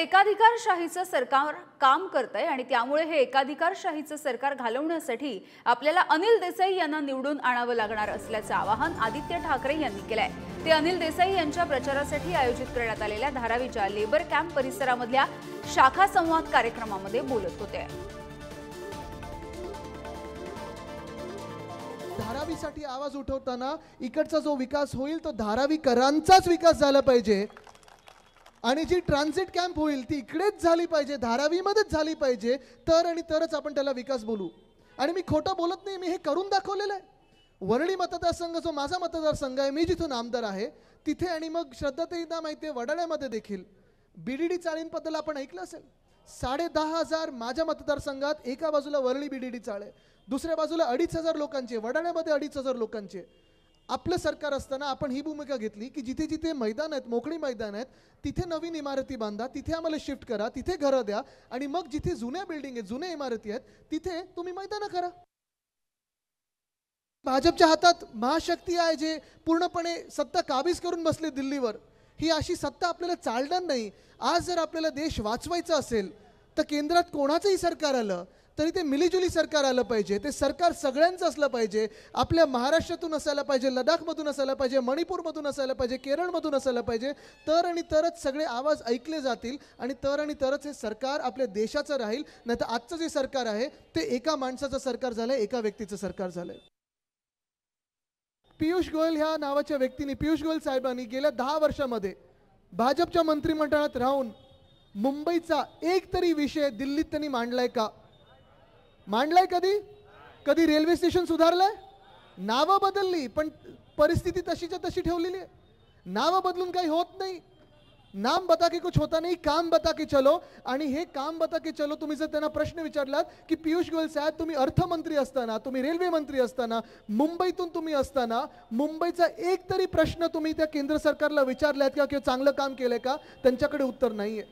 एकाधिकारशाहीचं सरकार काम करतंय आणि त्यामुळे हे एकाधिकारशाहीचं सरकार घालवण्यासाठी आपल्याला अनिल देसाई यांना निवडून आणावं लागणार असल्याचं आवाहन आदित्य ठाकरे यांनी केलंय। ते अनिल देसाई यांच्या प्रचारासाठी आयोजित करण्यात आलेल्या धारावीच्या लेबर कॅम्प परिसरामधल्या शाखा संवाद कार्यक्रमामध्ये बोलत होते। धारावीसाठी आवाज उठवताना इकडचा जो विकास होईल तो धारावीकरांचाच विकास झाला पाहिजे आणि जी ट्रान्झिट कॅम्प होईल ती इकडेच झाली पाहिजे, धारावीमध्येच झाली पाहिजे, तरच आपण त्याला विकास बोलू। आणि मी खोटं बोलत नाही, मी हे करून दाखवलेलं आहे। वरळी मतदारसंघ जो माझा मतदारसंघ आहे, मी जिथून आमदार आहे तिथे, आणि मग श्रद्धाताईंना माहिती आहे वडाळ्यामध्ये देखील बीडीडी चाळींबद्दल आपण ऐकलं असेल। 10,500 माझ्या मतदारसंघात एका बाजूला वरळी बीडीडी चाळ आहे, दुसऱ्या बाजूला 2,500 लोकांचे, वडाळ्यामध्ये 2,500 लोकांचे। आपलं सरकार असताना आपण ही भूमिका घेतली की जिथे जिथे मैदान आहेत, मोकळी मैदान आहेत, तिथे नवीन इमारती बांधा, तिथे आम्हाला शिफ्ट करा, तिथे घरं द्या, आणि मग जिथे जुन्या बिल्डिंग आहेत, जुन्या इमारती आहेत, तिथे तुम्ही मैदानं करा। भाजपच्या हातात महाशक्ती आहे, जे पूर्णपणे सत्ता काबीज करून बसले दिल्लीवर। ही अशी सत्ता आपल्याला चालणार नाही। आज जर आपल्याला देश वाचवायचा असेल तर केंद्रात कोणाचंही सरकार आलं तरी ते मिलीजुली सरकार आलं पाहिजे। ते सरकार सगळ्यांचं असलं पाहिजे। आपल्या महाराष्ट्रातून असायला पाहिजे, लडाखमधून असायला पाहिजे, मणिपूरमधून असायला पाहिजे, केरळमधून असायला पाहिजे, तरच सगळे आवाज ऐकले जातील आणि तरच हे सरकार आपल्या देशाचं राहील। नाही तर आजचं जे सरकार आहे ते एका माणसाचं सरकार झालंय, एका व्यक्तीचं सरकार झालंय। पियुष गोयल ह्या नावाच्या व्यक्तीने, पियुष गोयल साहेबांनी गेल्या 10 वर्षामध्ये भाजपच्या मंत्रिमंडळात राहून मुंबईचा एक तरी विषय दिल्लीत त्यांनी मांडलाय का? मांडलाय कधी रेल्वे स्टेशन सुधारलंय? नावं बदलली पण परिस्थिती तशीच्या तशी ठेवलेली आहे। नावं बदलून काही होत नाही। नाम बता के कुछ होता नहीं, काम बता के चलो। आणि हे काम बता के चलो, तुम्ही जर त्यांना प्रश्न विचारलात की पियुष गोयल साहेब, तुम्ही अर्थमंत्री असताना, तुम्ही रेल्वे मंत्री असताना, मुंबईतून तुम्ही असताना, मुंबईचा एक तरी प्रश्न तुम्ही त्या केंद्र सरकारला विचारलात का किंवा चांगलं काम केलंय का? त्यांच्याकडे उत्तर नाहीये।